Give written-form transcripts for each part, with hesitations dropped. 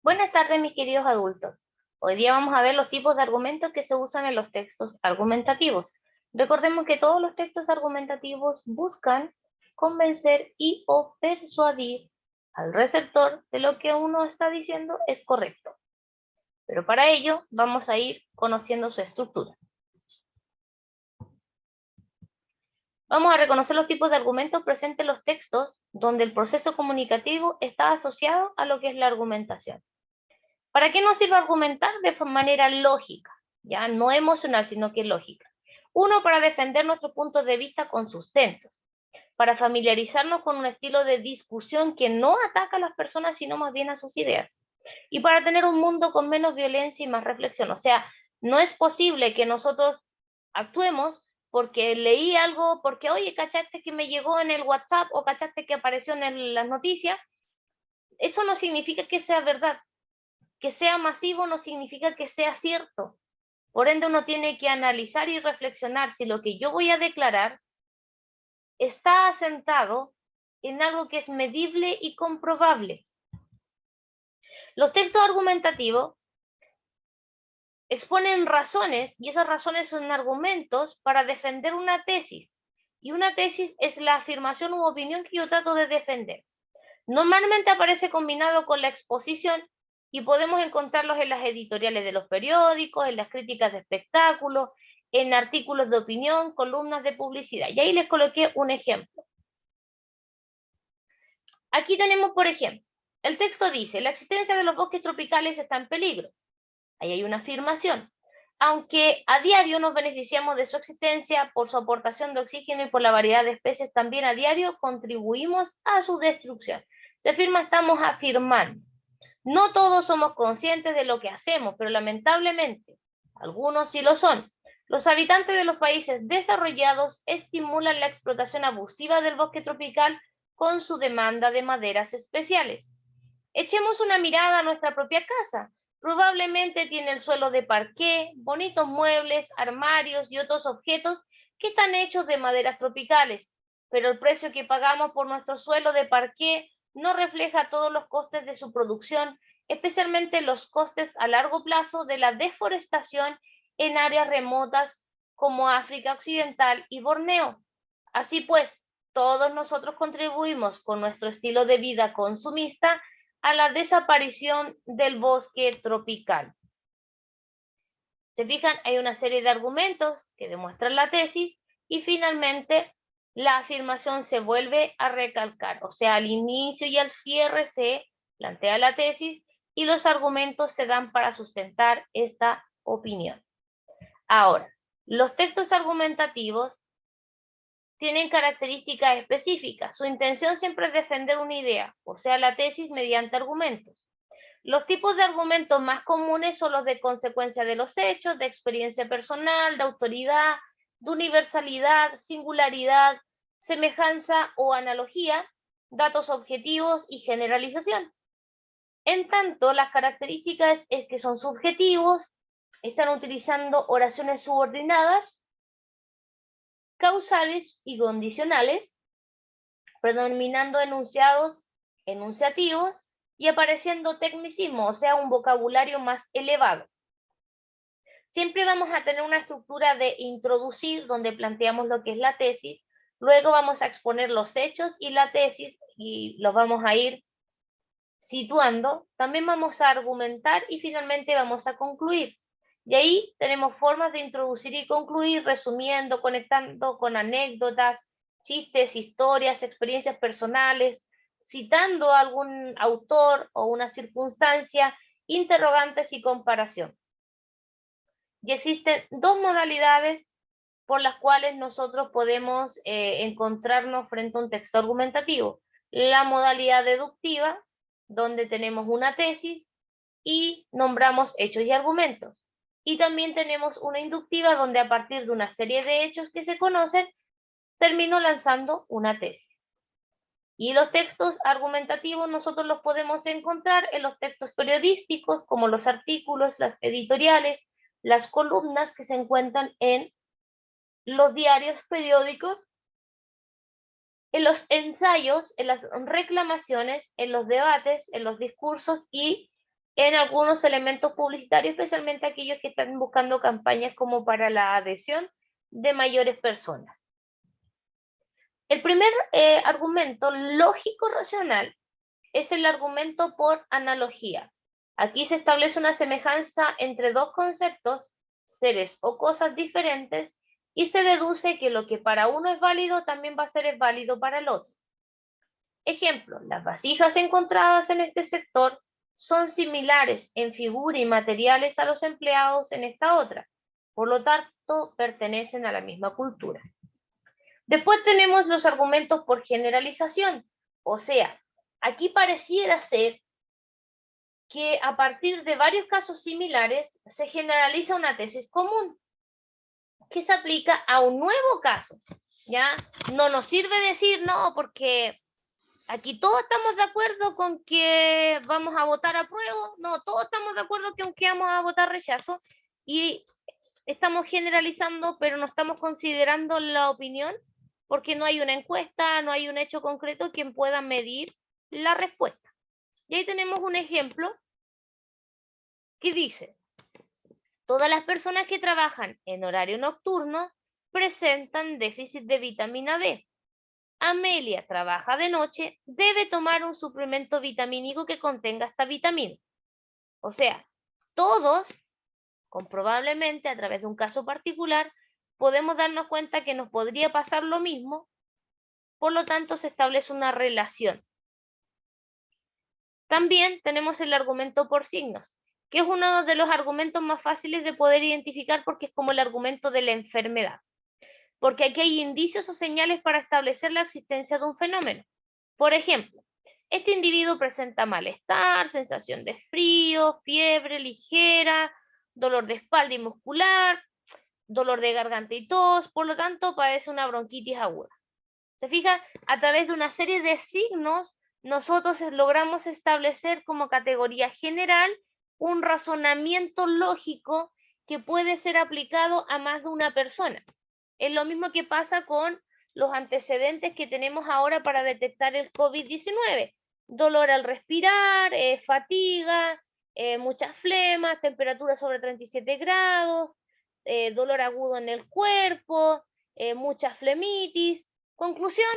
Buenas tardes, mis queridos adultos. Hoy día vamos a ver los tipos de argumentos que se usan en los textos argumentativos. Recordemos que todos los textos argumentativos buscan convencer y o persuadir al receptor de lo que uno está diciendo es correcto. Pero para ello vamos a ir conociendo su estructura. Vamos a reconocer los tipos de argumentos presentes en los textos donde el proceso comunicativo está asociado a lo que es la argumentación. ¿Para qué nos sirve argumentar de manera lógica? Ya no emocional, sino que lógica. Uno, para defender nuestros puntos de vista con sustentos, para familiarizarnos con un estilo de discusión que no ataca a las personas, sino más bien a sus ideas. Y para tener un mundo con menos violencia y más reflexión. O sea, no es posible que nosotros actuemos porque leí algo, porque, oye, ¿cachaste que me llegó en el WhatsApp o cachaste que apareció en las noticias? Eso no significa que sea verdad. Que sea masivo no significa que sea cierto. Por ende, uno tiene que analizar y reflexionar si lo que yo voy a declarar está asentado en algo que es medible y comprobable. Los textos argumentativos exponen razones y esas razones son argumentos para defender una tesis. Y una tesis es la afirmación u opinión que yo trato de defender. Normalmente aparece combinado con la exposición y podemos encontrarlos en las editoriales de los periódicos, en las críticas de espectáculos, en artículos de opinión, columnas de publicidad. Y ahí les coloqué un ejemplo. Aquí tenemos, por ejemplo, el texto dice, la existencia de los bosques tropicales está en peligro. Ahí hay una afirmación. Aunque a diario nos beneficiamos de su existencia por su aportación de oxígeno y por la variedad de especies, también a diario contribuimos a su destrucción. Se afirma, estamos afirmando. No todos somos conscientes de lo que hacemos, pero lamentablemente, algunos sí lo son. Los habitantes de los países desarrollados estimulan la explotación abusiva del bosque tropical con su demanda de maderas especiales. Echemos una mirada a nuestra propia casa. Probablemente tiene el suelo de parqué, bonitos muebles, armarios y otros objetos que están hechos de maderas tropicales, pero el precio que pagamos por nuestro suelo de parqué no refleja todos los costes de su producción, especialmente los costes a largo plazo de la deforestación en áreas remotas como África Occidental y Borneo. Así pues, todos nosotros contribuimos con nuestro estilo de vida consumista a la desaparición del bosque tropical. Se fijan, hay una serie de argumentos que demuestran la tesis y finalmente la afirmación se vuelve a recalcar, o sea, al inicio y al cierre se plantea la tesis y los argumentos se dan para sustentar esta opinión. Ahora, los textos argumentativos tienen características específicas. Su intención siempre es defender una idea, o sea, la tesis mediante argumentos. Los tipos de argumentos más comunes son los de consecuencia de los hechos, de experiencia personal, de autoridad, de universalidad, singularidad, semejanza o analogía, datos objetivos y generalización. En tanto, las características es que son subjetivos, están utilizando oraciones subordinadas, causales y condicionales, predominando enunciados enunciativos y apareciendo tecnicismo, o sea, un vocabulario más elevado. Siempre vamos a tener una estructura de introducir, donde planteamos lo que es la tesis, luego vamos a exponer los hechos y la tesis, y los vamos a ir situando, también vamos a argumentar y finalmente vamos a concluir. Y ahí tenemos formas de introducir y concluir, resumiendo, conectando con anécdotas, chistes, historias, experiencias personales, citando a algún autor o una circunstancia, interrogantes y comparación. Y existen dos modalidades por las cuales nosotros podemos encontrarnos frente a un texto argumentativo. La modalidad deductiva, donde tenemos una tesis y nombramos hechos y argumentos. Y también tenemos una inductiva, donde a partir de una serie de hechos que se conocen, termino lanzando una tesis. Y los textos argumentativos nosotros los podemos encontrar en los textos periodísticos, como los artículos, las editoriales, las columnas que se encuentran en los diarios periódicos, en los ensayos, en las reclamaciones, en los debates, en los discursos y en algunos elementos publicitarios, especialmente aquellos que están buscando campañas como para la adhesión de mayores personas. El primer argumento lógico racional es el argumento por analogía. Aquí se establece una semejanza entre dos conceptos, seres o cosas diferentes, y se deduce que lo que para uno es válido también va a ser válido para el otro. Ejemplo, las vasijas encontradas en este sector son similares en figura y materiales a los empleados en esta otra, por lo tanto pertenecen a la misma cultura. Después tenemos los argumentos por generalización, o sea, aquí pareciera ser que a partir de varios casos similares se generaliza una tesis común que se aplica a un nuevo caso, ¿ya? No nos sirve decir, no, porque aquí todos estamos de acuerdo con que vamos a votar apruebo, no, todos estamos de acuerdo que vamos a votar rechazo, y estamos generalizando, pero no estamos considerando la opinión, porque no hay una encuesta, no hay un hecho concreto quien pueda medir la respuesta. Y ahí tenemos un ejemplo que dice, todas las personas que trabajan en horario nocturno presentan déficit de vitamina D. Amelia trabaja de noche, debe tomar un suplemento vitamínico que contenga esta vitamina. O sea, todos, comprobablemente a través de un caso particular, podemos darnos cuenta que nos podría pasar lo mismo, por lo tanto se establece una relación. También tenemos el argumento por signos, que es uno de los argumentos más fáciles de poder identificar porque es como el argumento de la enfermedad. Porque aquí hay indicios o señales para establecer la existencia de un fenómeno. Por ejemplo, este individuo presenta malestar, sensación de frío, fiebre ligera, dolor de espalda y muscular, dolor de garganta y tos, por lo tanto padece una bronquitis aguda. ¿Se fija? A través de una serie de signos, nosotros logramos establecer como categoría general un razonamiento lógico que puede ser aplicado a más de una persona. Es lo mismo que pasa con los antecedentes que tenemos ahora para detectar el COVID-19. Dolor al respirar, fatiga, muchas flemas, temperatura sobre 37 grados, dolor agudo en el cuerpo, mucha flemitis. Conclusión,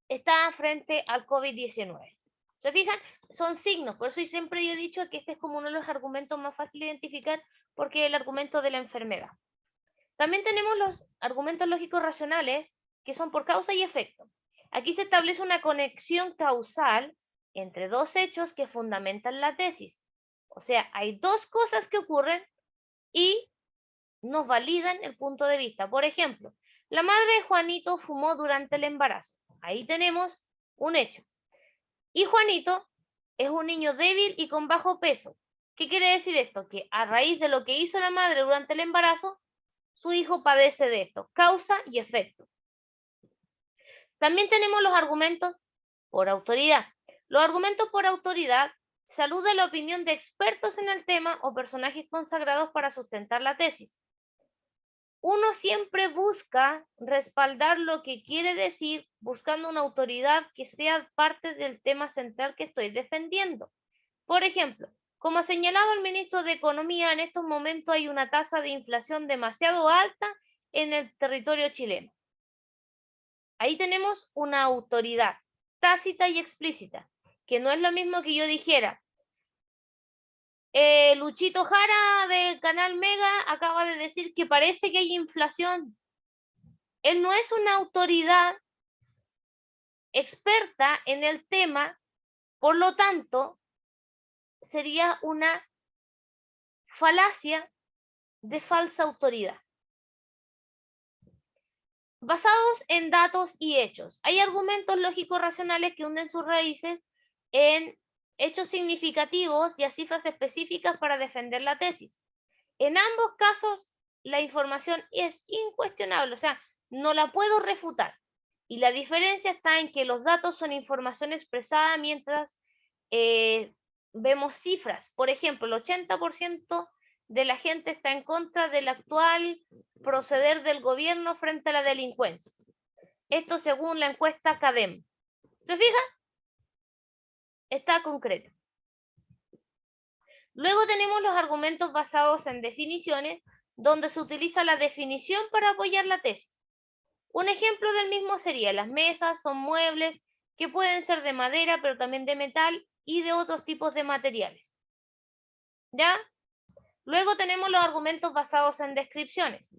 está frente al COVID-19. ¿Se fijan? Son signos, por eso siempre yo he dicho que este es como uno de los argumentos más fáciles de identificar porque es el argumento de la enfermedad. También tenemos los argumentos lógicos racionales que son por causa y efecto. Aquí se establece una conexión causal entre dos hechos que fundamentan la tesis. O sea, hay dos cosas que ocurren y nos validan el punto de vista. Por ejemplo, la madre de Juanito fumó durante el embarazo. Ahí tenemos un hecho. Y Juanito es un niño débil y con bajo peso. ¿Qué quiere decir esto? Que a raíz de lo que hizo la madre durante el embarazo, su hijo padece de esto, causa y efecto. También tenemos los argumentos por autoridad. Los argumentos por autoridad se alude a la opinión de expertos en el tema o personajes consagrados para sustentar la tesis. Uno siempre busca respaldar lo que quiere decir buscando una autoridad que sea parte del tema central que estoy defendiendo. Por ejemplo, como ha señalado el ministro de Economía, en estos momentos hay una tasa de inflación demasiado alta en el territorio chileno. Ahí tenemos una autoridad tácita y explícita, que no es lo mismo que yo dijera, Luchito Jara de Canal Mega acaba de decir que parece que hay inflación. Él no es una autoridad experta en el tema, por lo tanto, sería una falacia de falsa autoridad. Basados en datos y hechos. Hay argumentos lógicos racionales que hunden sus raíces en hechos significativos y a cifras específicas para defender la tesis. En ambos casos, la información es incuestionable, o sea, no la puedo refutar. Y la diferencia está en que los datos son información expresada mientras vemos cifras. Por ejemplo, el 80% de la gente está en contra del actual proceder del gobierno frente a la delincuencia. Esto según la encuesta CADEM. ¿Se fija? Está concreto. Luego tenemos los argumentos basados en definiciones, donde se utiliza la definición para apoyar la tesis. Un ejemplo del mismo sería: las mesas son muebles que pueden ser de madera, pero también de metal y de otros tipos de materiales. ¿Ya? Luego tenemos los argumentos basados en descripciones.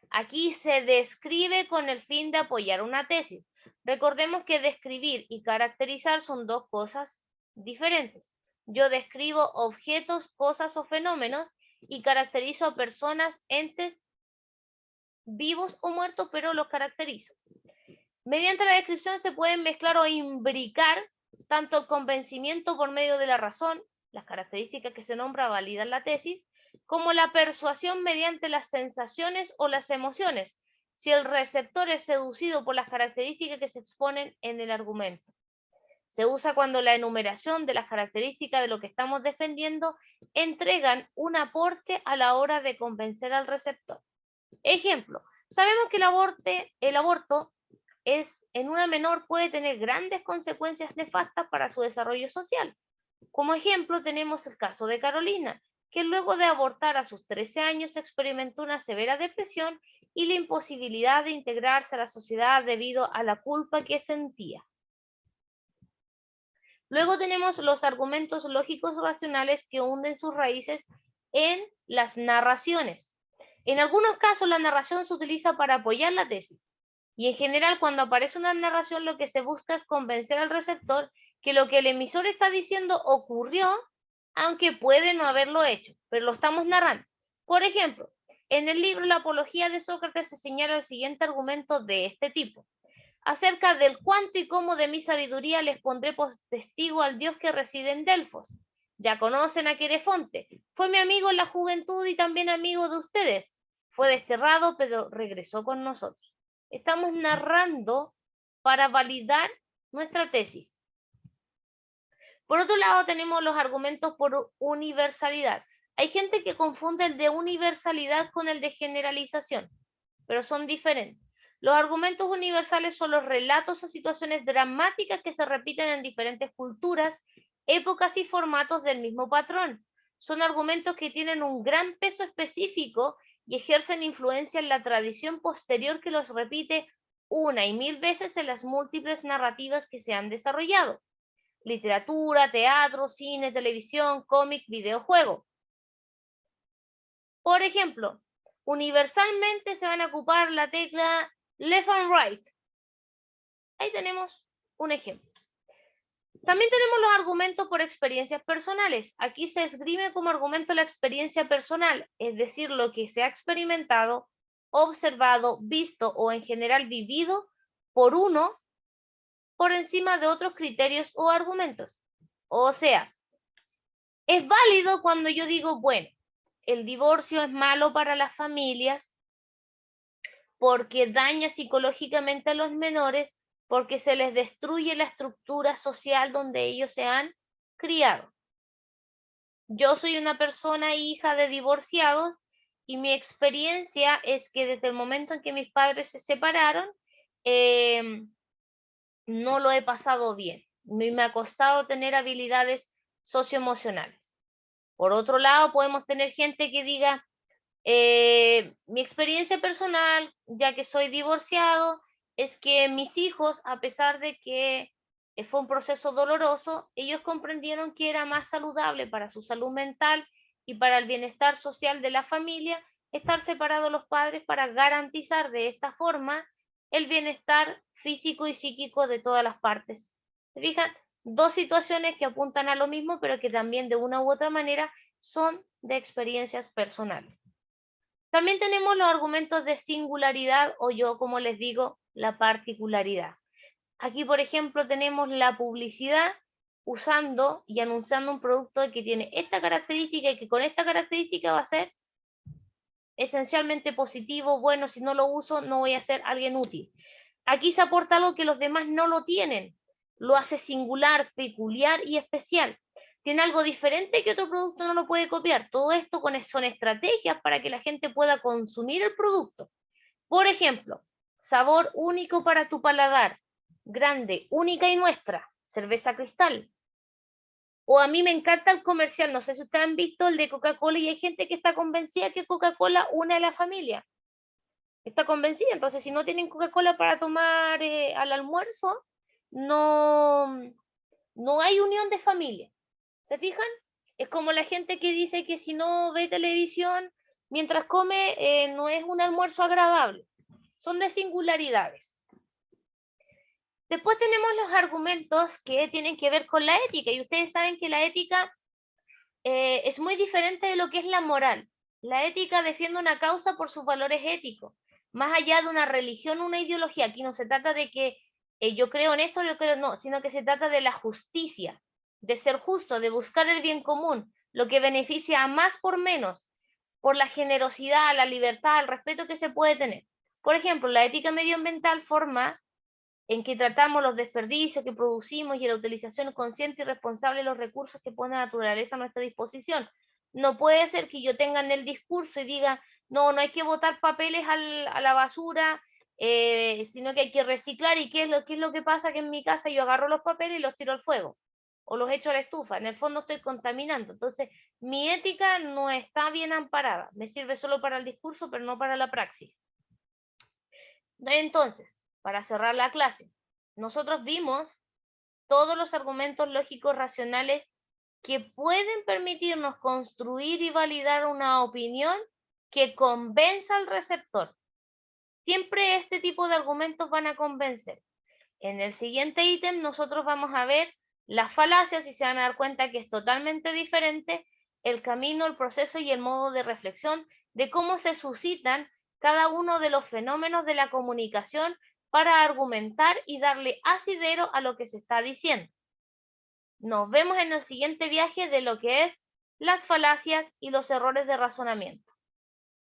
Aquí se describe con el fin de apoyar una tesis. Recordemos que describir y caracterizar son dos cosas diferentes. Yo describo objetos, cosas o fenómenos y caracterizo a personas, entes vivos o muertos, pero los caracterizo. Mediante la descripción se pueden mezclar o imbricar tanto el convencimiento por medio de la razón, las características que se nombra validan la tesis, como la persuasión mediante las sensaciones o las emociones, si el receptor es seducido por las características que se exponen en el argumento. Se usa cuando la enumeración de las características de lo que estamos defendiendo entregan un aporte a la hora de convencer al receptor. Ejemplo: sabemos que el aborto en una menor puede tener grandes consecuencias nefastas para su desarrollo social. Como ejemplo tenemos el caso de Carolina, que luego de abortar a sus 13 años experimentó una severa depresión y la imposibilidad de integrarse a la sociedad debido a la culpa que sentía. Luego tenemos los argumentos lógicos racionales que hunden sus raíces en las narraciones. En algunos casos la narración se utiliza para apoyar la tesis. Y en general, cuando aparece una narración, lo que se busca es convencer al receptor que lo que el emisor está diciendo ocurrió, aunque puede no haberlo hecho, pero lo estamos narrando. Por ejemplo, en el libro La Apología de Sócrates se señala el siguiente argumento de este tipo: acerca del cuánto y cómo de mi sabiduría les pondré por testigo al Dios que reside en Delfos. Ya conocen a Querefonte, fue mi amigo en la juventud y también amigo de ustedes. Fue desterrado, pero regresó con nosotros. Estamos narrando para validar nuestra tesis. Por otro lado, tenemos los argumentos por universalidad. Hay gente que confunde el de universalidad con el de generalización, pero son diferentes. Los argumentos universales son los relatos o situaciones dramáticas que se repiten en diferentes culturas, épocas y formatos del mismo patrón. Son argumentos que tienen un gran peso específico y ejercen influencia en la tradición posterior, que los repite una y mil veces en las múltiples narrativas que se han desarrollado: literatura, teatro, cine, televisión, cómic, videojuego. Por ejemplo, universalmente se van a ocupar la tecla left and right. Ahí tenemos un ejemplo. También tenemos los argumentos por experiencias personales. Aquí se esgrime como argumento la experiencia personal, es decir, lo que se ha experimentado, observado, visto o en general vivido por uno por encima de otros criterios o argumentos. O sea, es válido cuando yo digo, bueno, el divorcio es malo para las familias porque daña psicológicamente a los menores, porque se les destruye la estructura social donde ellos se han criado. Yo soy una persona hija de divorciados y mi experiencia es que desde el momento en que mis padres se separaron, no lo he pasado bien. Me ha costado tener habilidades socioemocionales. Por otro lado, podemos tener gente que diga, mi experiencia personal, ya que soy divorciado, es que mis hijos, a pesar de que fue un proceso doloroso, ellos comprendieron que era más saludable para su salud mental y para el bienestar social de la familia estar separados los padres, para garantizar de esta forma el bienestar físico y psíquico de todas las partes. ¿Se fijan? Dos situaciones que apuntan a lo mismo, pero que también de una u otra manera son de experiencias personales. También tenemos los argumentos de singularidad, o yo, como les digo, la particularidad. Aquí, por ejemplo, tenemos la publicidad usando y anunciando un producto que tiene esta característica y que con esta característica va a ser esencialmente positivo, bueno, si no lo uso no voy a ser alguien útil. Aquí se aporta algo que los demás no lo tienen, lo hace singular, peculiar y especial. Tiene algo diferente que otro producto no lo puede copiar. Todo esto son estrategias para que la gente pueda consumir el producto. Por ejemplo, sabor único para tu paladar, grande, única y nuestra, cerveza Cristal. O a mí me encanta el comercial, no sé si ustedes han visto el de Coca-Cola y hay gente que está convencida que Coca-Cola une a la familia. Está convencida, entonces si no tienen Coca-Cola para tomar al almuerzo, no, no hay unión de familia. ¿Se fijan? Es como la gente que dice que si no ve televisión mientras come, no es un almuerzo agradable. Son de singularidades. Después tenemos los argumentos que tienen que ver con la ética, y ustedes saben que la ética es muy diferente de lo que es la moral. La ética defiende una causa por sus valores éticos, más allá de una religión o una ideología. Aquí no se trata de que yo creo en esto, yo creo no, sino que se trata de la justicia, de ser justo, de buscar el bien común, lo que beneficia a más por menos, por la generosidad, la libertad, el respeto que se puede tener. Por ejemplo, la ética medioambiental forma en que tratamos los desperdicios que producimos y la utilización consciente y responsable de los recursos que pone la naturaleza a nuestra disposición. No puede ser que yo tenga en el discurso y diga, no, no hay que botar papeles a la basura, sino que hay que reciclar. ¿Y qué es lo que pasa? Que en mi casa yo agarro los papeles y los tiro al fuego o los echo a la estufa. En el fondo estoy contaminando. Entonces, mi ética no está bien amparada. Me sirve solo para el discurso, pero no para la praxis. Entonces, para cerrar la clase, nosotros vimos todos los argumentos lógicos racionales que pueden permitirnos construir y validar una opinión que convenza al receptor. Siempre este tipo de argumentos van a convencer. En el siguiente ítem nosotros vamos a ver las falacias y se van a dar cuenta que es totalmente diferente el camino, el proceso y el modo de reflexión de cómo se suscitan cada uno de los fenómenos de la comunicación para argumentar y darle asidero a lo que se está diciendo. Nos vemos en el siguiente viaje de lo que es las falacias y los errores de razonamiento.